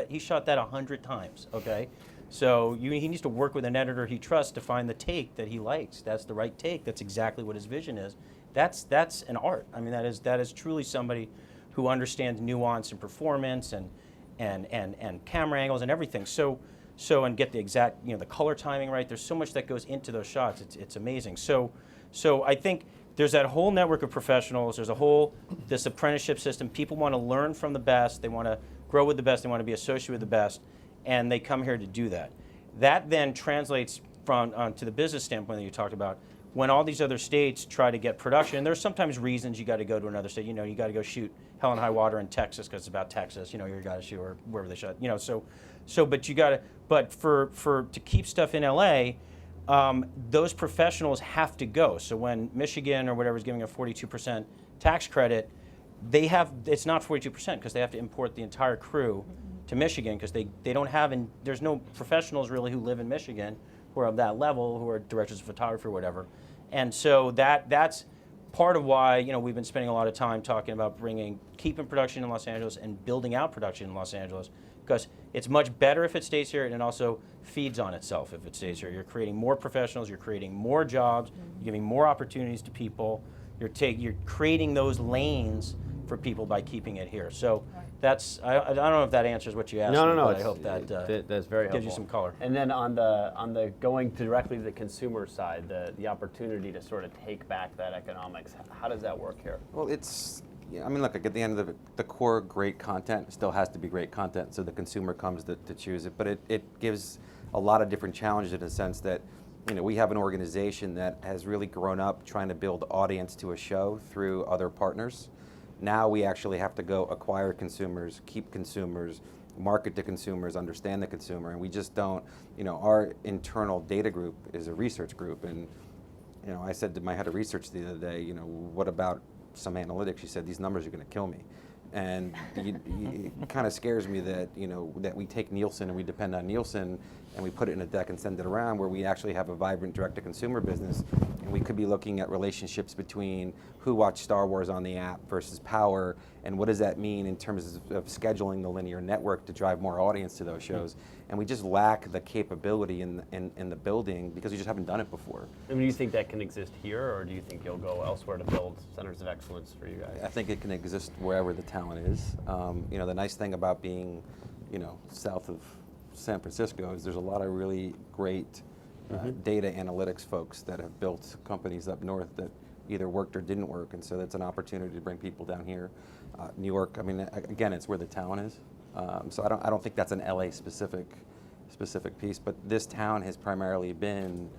he shot that 100 times, okay? So he needs to work with an editor he trusts to find the take that he likes. That's the right take. That's exactly what his vision is. That's an art. I mean, that is truly somebody who understands nuance and performance and camera angles and everything. So and get the exact, the color timing right. There's so much that goes into those shots. It's amazing. So I think there's that whole network of professionals. There's this apprenticeship system. People want to learn from the best. They want to grow with the best. They want to be associated with the best, and they come here to do that. That then translates to the business standpoint that you talked about. When all these other states try to get production, and there's sometimes reasons you got to go to another state. You got to go shoot Hell and High Water in Texas because it's about Texas. You got to shoot, or wherever they shot. But you got to. But to keep stuff in LA, those professionals have to go. So when Michigan or whatever is giving a 42% tax credit, it's not 42% because they have to import the entire crew to Michigan because they don't have, and there's no professionals really who live in Michigan who are of that level, who are directors of photography or whatever. And so that's part of why we've been spending a lot of time talking about keeping production in Los Angeles and building out production in Los Angeles, because it's much better if it stays here, and it also feeds on itself if it stays here. You're creating more professionals, you're creating more jobs, you're giving more opportunities to people, you're creating those lanes for people by keeping it here. So that's, I don't know if that answers what you asked me, but I hope that that's very helpful. gives you some color. And then on the going directly to the consumer side, the opportunity to sort of take back that economics, how does that work here? Well, look, at the end of the core great content still has to be great content, so the consumer comes to choose it. But it gives a lot of different challenges in the sense that we have an organization that has really grown up trying to build audience to a show through other partners. Now we actually have to go acquire consumers, keep consumers, market to consumers, understand the consumer, and we just don't, our internal data group is a research group, and I said to my head of research the other day, what about some analytics? She said, these numbers are going to kill me. And it kind of scares me that, that we take Nielsen and we depend on Nielsen and we put it in a deck and send it around, where we actually have a vibrant direct-to-consumer business, and we could be looking at relationships between who watched Star Wars on the app versus Power, and what does that mean in terms of scheduling the linear network to drive more audience to those shows. And we just lack the capability in the building because we just haven't done it before. I mean, do you think that can exist here, or do you think you'll go elsewhere to build centers of excellence for you guys? I think it can exist wherever the talent is. The nice thing about being, south of San Francisco is there's a lot of really great data analytics folks that have built companies up north that either worked or didn't work, and so that's an opportunity to bring people down here. New York, I mean, again, it's where the talent is. So I don't think that's an LA specific piece, but this town has primarily been,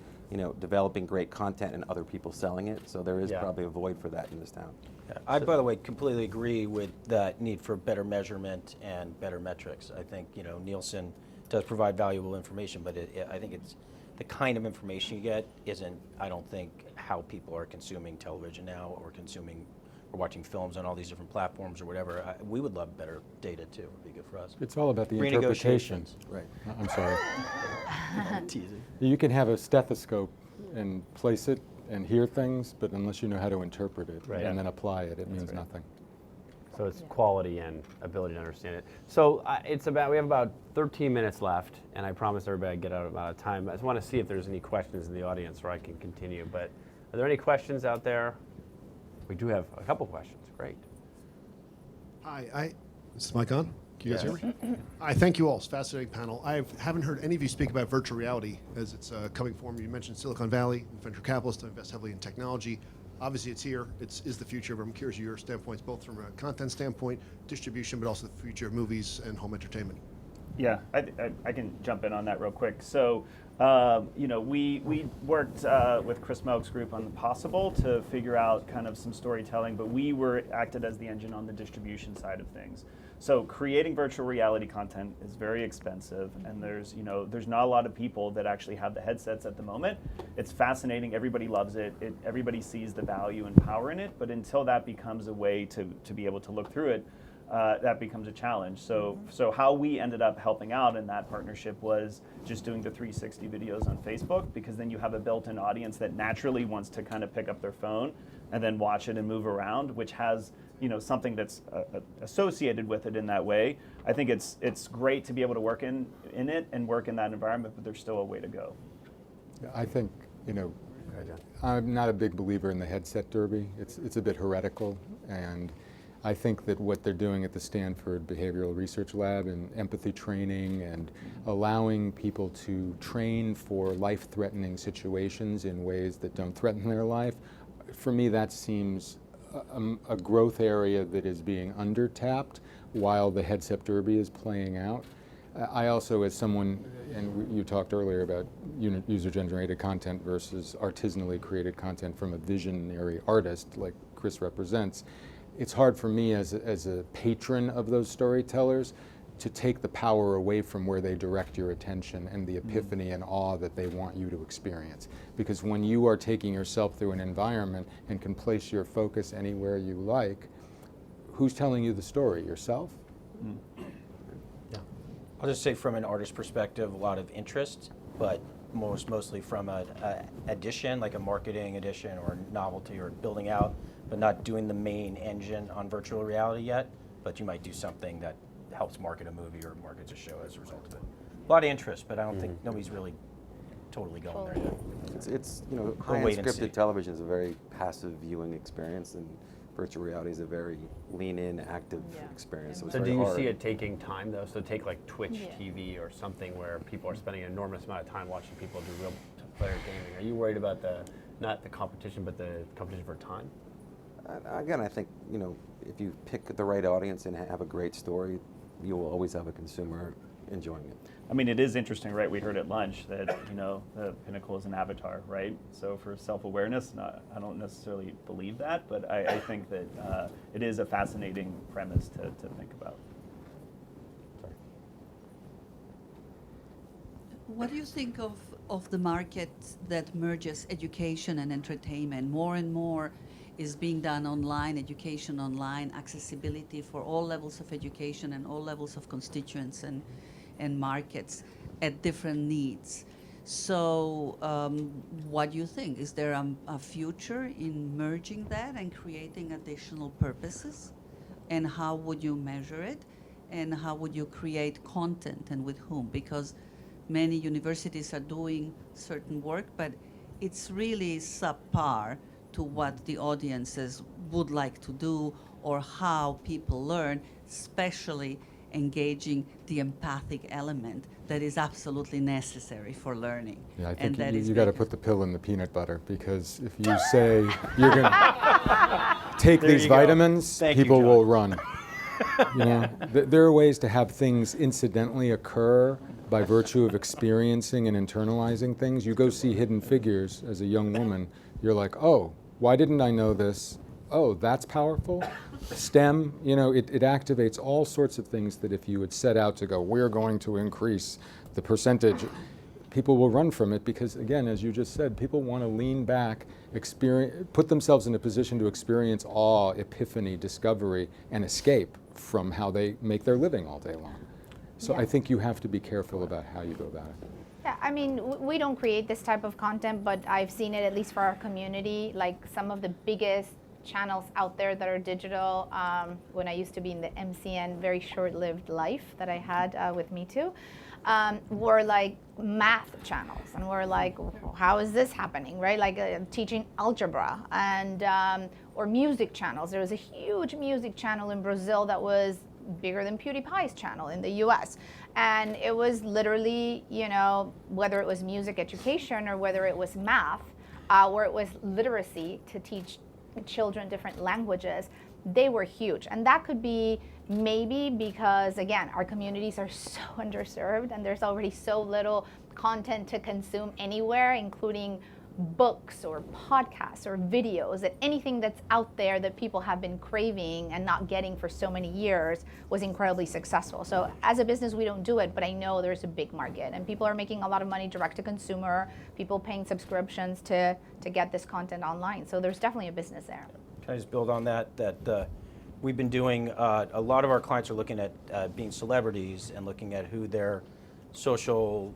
developing great content and other people selling it. So there is probably a void for that in this town. Yeah. I, by the way, completely agree with that need for better measurement and better metrics. I think, Nielsen does provide valuable information, but I think it's the kind of information you get isn't, I don't think, how people are consuming television now or watching films on all these different platforms or whatever. We would love better data too. It would be good for us. It's all about the interpretation. Right. I'm sorry. Teasing. You can have a stethoscope and place it and hear things, but unless you know how to interpret it and then apply it, it means nothing. So it's quality and ability to understand it. So we have about 13 minutes left, and I promised everybody I'd get out of time. I just want to see if there's any questions in the audience where I can continue. But are there any questions out there? We do have a couple questions. Great. Hi, is this mic on? Can you guys hear me? I thank you all. It's a fascinating panel. I haven't heard any of you speak about virtual reality as it's a coming form. You mentioned Silicon Valley, venture capitalists invest heavily in technology. Obviously, it's here. Is the future. But I'm curious of your standpoints, both from a content standpoint, distribution, but also the future of movies and home entertainment. Yeah, I can jump in on that real quick. So, we worked with Chris Melk's group on the Possible to figure out kind of some storytelling, but we acted as the engine on the distribution side of things. So creating virtual reality content is very expensive, and there's not a lot of people that actually have the headsets at the moment. It's fascinating. Everybody loves it. Everybody sees the value and power in it, but until that becomes a way to be able to look through it, that becomes a challenge. So how we ended up helping out in that partnership was just doing the 360 videos on Facebook, because then you have a built-in audience that naturally wants to kind of pick up their phone and then watch it and move around, which has something that's associated with it in that way. I think it's great to be able to work in it and work in that environment, but there's still a way to go. I think, I'm not a big believer in the headset derby. It's a bit heretical, and I think that what they're doing at the Stanford Behavioral Research Lab and empathy training and allowing people to train for life-threatening situations in ways that don't threaten their life, for me that seems a growth area that is being under-tapped while the headset derby is playing out. I also, as someone, and you talked earlier about user-generated content versus artisanally created content from a visionary artist like Chris represents, it's hard for me as a patron of those storytellers to take the power away from where they direct your attention and the epiphany and awe that they want you to experience. Because when you are taking yourself through an environment and can place your focus anywhere you like, who's telling you the story? Yourself? I'll just say from an artist perspective, a lot of interest, but mostly from an addition, like a marketing addition or novelty or building out, but not doing the main engine on virtual reality yet. But you might do something that helps market a movie or markets a show as a result of it. A lot of interest, but I don't think nobody's really totally going there yet. It's We'll high-end wait and see. scripted television is a very passive viewing experience, and virtual reality is a very lean-in, active experience. So, it's So do very you hard. see it taking time though? So take like Twitch TV or something where people are spending an enormous amount of time watching people do real player gaming. Are you worried about not the competition, but the competition for time? Again, I think, if you pick the right audience and have a great story, you will always have a consumer enjoying it. I mean, it is interesting, right? We heard at lunch that, the pinnacle is an avatar, right? So for self-awareness, I don't necessarily believe that, but I think that it is a fascinating premise to think about. What do you think of the market that merges education and entertainment? More and more is being done online, education online, accessibility for all levels of education and all levels of constituents and markets at different needs. So what do you think? Is there a future in merging that and creating additional purposes? And how would you measure it? And how would you create content and with whom? Because many universities are doing certain work, but it's really subpar to what the audiences would like to do or how people learn, especially engaging the empathic element that is absolutely necessary for learning. Yeah, I And think that you is got to big. put the pill in the peanut butter, because if you say you're going to take There these you go. vitamins, Thank you, people John. will run. There are ways to have things incidentally occur by virtue of experiencing and internalizing things. You go see Hidden Figures as a young woman, you're like, oh, why didn't I know this? Oh, that's powerful. STEM, it activates all sorts of things that if you had set out to go, we're going to increase the percentage, people will run from it because, again, as you just said, people want to lean back, put themselves in a position to experience awe, epiphany, discovery, and escape from how they make their living all day long. So I think you have to be careful about how you go about it. Yeah, I mean, we don't create this type of content, but I've seen it, at least for our community, like some of the biggest channels out there that are digital. When I used to be in the MCN, very short-lived life that I had with Me Too, were like math channels, and we're like, how is this happening, right? Like teaching algebra, and or music channels. There was a huge music channel in Brazil that was bigger than PewDiePie's channel in the US. And it was literally, whether it was music education or whether it was math, or it was literacy to teach children different languages, they were huge. And that could be maybe because, again, our communities are so underserved and there's already so little content to consume anywhere, including books or podcasts or videos, that anything that's out there that people have been craving and not getting for so many years was incredibly successful. So as a business, we don't do it, but I know there's a big market and people are making a lot of money direct to consumer, people paying subscriptions to get this content online. So there's definitely a business there. Can I just build on that? We've been doing, a lot of our clients are looking at being celebrities and looking at who their social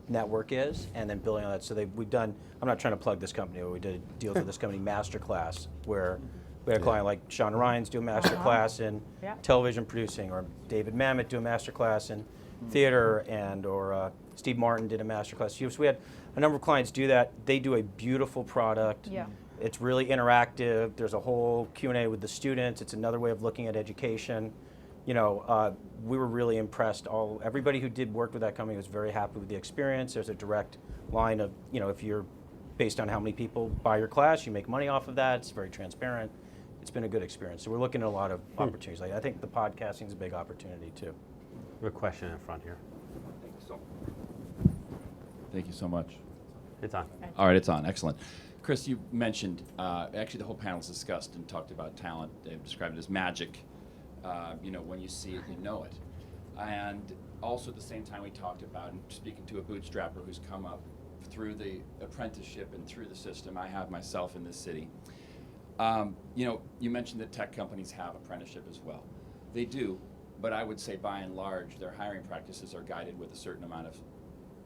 network is, and then building on that. So we've done, I'm not trying to plug this company, but we did deals with this company, Masterclass, where we had a client like Sean Ryan's do a masterclass in television producing, or David Mamet do a masterclass in theater, or Steve Martin did a masterclass. So we had a number of clients do that. They do a beautiful product. Yeah. It's really interactive. There's a whole Q&A with the students. It's another way of looking at education. We were really impressed. Everybody who did work with that company was very happy with the experience. There's a direct line of, if you're based on how many people buy your class, you make money off of that. It's very transparent. It's been a good experience. So we're looking at a lot of opportunities. I think the podcasting is a big opportunity too. We have a question in front here. Thank you so much. It's on. All right, it's on. Excellent. Chris, you mentioned, actually the whole panel's discussed and talked about talent. They've described it as magic. When you see it, you know it. And also at the same time we talked about, and speaking to a bootstrapper who's come up through the apprenticeship and through the system, I have myself in this city. You mentioned that tech companies have apprenticeship as well. They do, but I would say by and large their hiring practices are guided with a certain amount of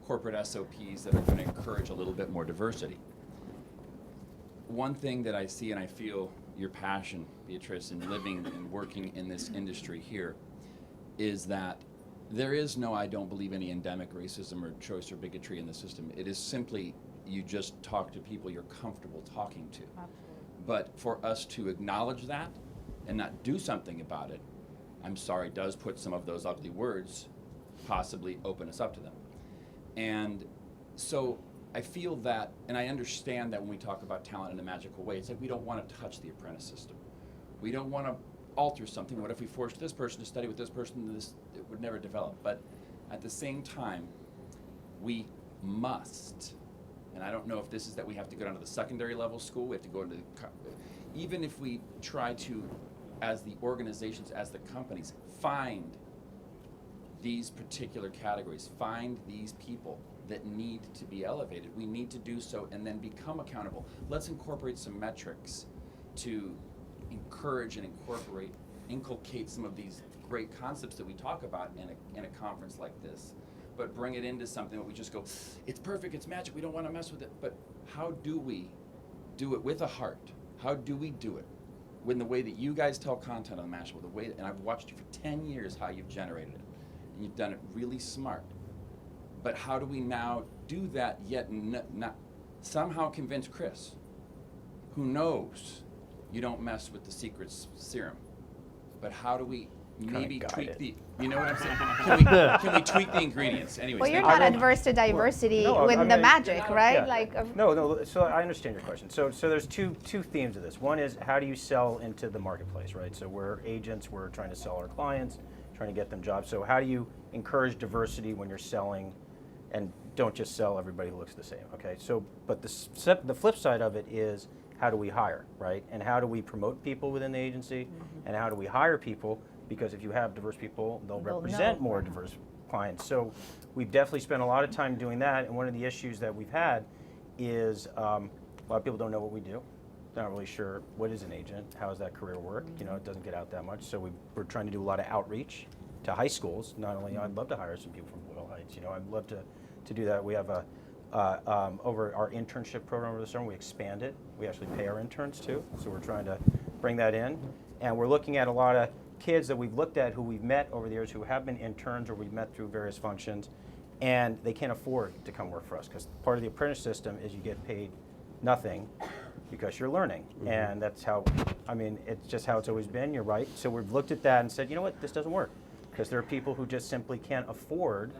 corporate SOPs that are going to encourage a little bit more diversity. One thing that I see and I feel your passion, Beatriz, in living and working in this industry here, is that there is no, I don't believe, any endemic racism or choice or bigotry in the system. It is simply you just talk to people you're comfortable talking to. Absolutely. But for us to acknowledge that and not do something about it, I'm sorry, does put some of those ugly words, possibly open us up to them. And so I feel that, and I understand that when we talk about talent in a magical way, it's like we don't want to touch the apprentice system. We don't want to alter something. What if we forced this person to study with this person? It would never develop. But At the same time, we must, and I don't know if this is that we have to go down to the secondary level school, we have to go into even if we try to, as the organizations, as the companies, find these particular categories, find these people that need to be elevated, we need to do so and then become accountable. Let's incorporate some metrics to encourage and inculcate some of these great concepts that we talk about in a conference like this, but bring it into something that we just go, it's perfect, it's magic, we don't want to mess with it. But how do we do it with a heart? How do we do it? When the way that you guys tell content on Mashable, the way, and I've watched you for 10 years how you've generated it, and you've done it really smart. But how do we now do that yet not somehow convince Chris, who knows you don't mess with the secret serum, but how do we maybe tweak the, you know what I'm saying? Can we tweak the ingredients? Anyways, Well, you're thank not you. adverse to diversity No, with I the mean, magic, right? yeah. Like, No, so I understand your question. So there's two themes of this. One is how do you sell into the marketplace, right? So we're agents, we're trying to sell our clients, trying to get them jobs. So how do you encourage diversity when you're selling, and don't just sell everybody who looks the same, okay? So, but the flip side of it is how do we hire, right? And how do we promote people within the agency? And how do we hire people? Because if you have diverse people, they'll represent more diverse clients. So we've definitely spent a lot of time doing that, and one of the issues that we've had is a lot of people don't know what we do. They're not really sure what is an agent, how does that career work? You know, it doesn't get out that much. So we're trying to do a lot of outreach to high schools. Not only, I'd love to hire some people from Boyle Heights, you know, I'd love to do that. We have over our internship program over the summer, we expand it. We actually pay our interns too, so we're trying to bring that in. And we're looking at a lot of kids that we've looked at who we've met over the years who have been interns or we've met through various functions, and they can't afford to come work for us because part of the apprentice system is you get paid nothing because you're learning. And that's how, I mean, it's just how it's always been, you're right. So we've looked at that and said, you know what, this doesn't work because there are people who just simply can't afford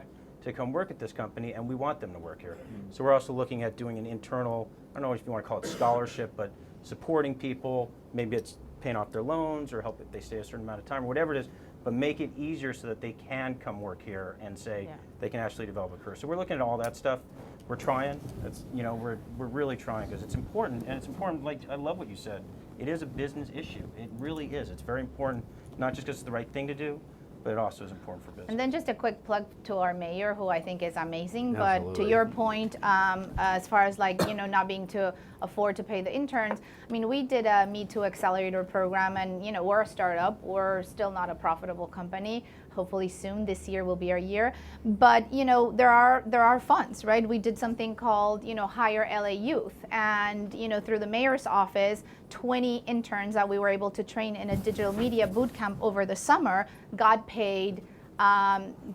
to come work at this company, and we want them to work here. So we're also looking at doing an internal, I don't know if you want to call it scholarship, but supporting people, maybe it's paying off their loans or help if they stay a certain amount of time or whatever it is, but make it easier so that they can come work here and say they can actually develop a career. So we're looking at all that stuff. We're trying. It's, you know, we're really trying because it's important, and it's important, like I love what you said. It is a business issue. It really is. It's very important, not just because it's the right thing to do, but it also is important for business. and then just a quick plug to our mayor, who I think is amazing. But to Absolutely. your point, as far as like, you know, not being to afford to pay the interns, I mean, we did a Me Too Accelerator program, and you know, we're a startup. We're still not a profitable company. Hopefully soon, this year will be our year. But you know, there are funds, right? We did something called, you know, Hire LA Youth, and you know, through the mayor's office, 20 interns that we were able to train in a digital media boot camp over the summer got paid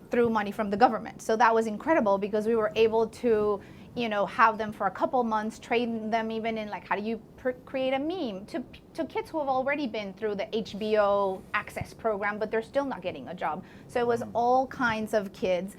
through money from the government. So that was incredible because we were able to, you know, have them for a couple months, train them even in like how do you create a meme to kids who have already been through the HBO Access program, but they're still not getting a job. So it was all kinds of kids.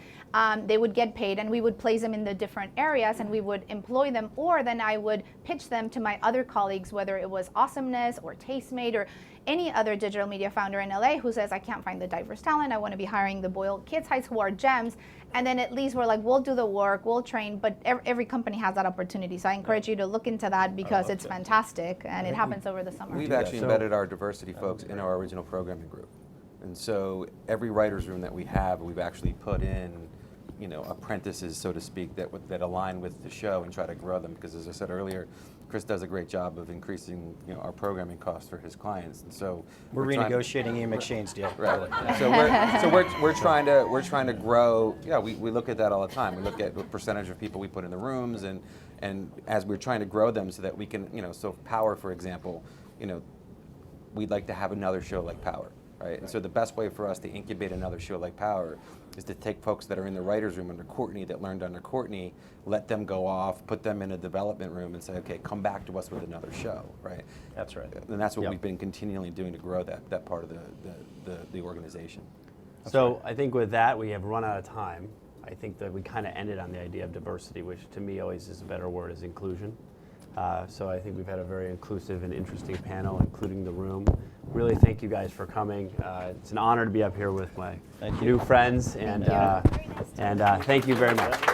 They would get paid, and we would place them in the different areas, and we would employ them, or then I would pitch them to my other colleagues, whether it was Awesomeness or Tastemade or any other digital media founder in LA who says, I can't find the diverse talent, I want to be hiring the Boyle Kids Heights who are gems. And then at least we're like, we'll do the work, we'll train, but every company has that opportunity. So I encourage you to look into that because it's fantastic, and it happens over the summer. We've actually embedded our diversity folks in our original programming group. And so every writer's room that we have, we've actually put in, you know, apprentices, so to speak, that align with the show and try to grow them. Because as I said earlier, Chris does a great job of increasing, you know, our programming costs for his clients. And so We're renegotiating Ian McShane's deal. Right. So we're trying to grow. Yeah, we look at that all the time. We look at the percentage of people we put in the rooms, and as we're trying to grow them so that we can, you know, so Power, for example, you know, we'd like to have another show like Power, right? And so the best way for us to incubate another show like Power is to take folks that are in the writer's room under Courtney, that learned under Courtney, let them go off, put them in a development room and say, okay, come back to us with another show, right? That's right. And that's what we've been continually doing to grow that part of the organization. So I think with that, we have run out of time. I think that we kind of ended on the idea of diversity, which to me always is a better word, is inclusion. So I think we've had a very inclusive and interesting panel, including the room. Really thank you guys for coming. It's an honor to be up here with my new friends, and And thank you very much.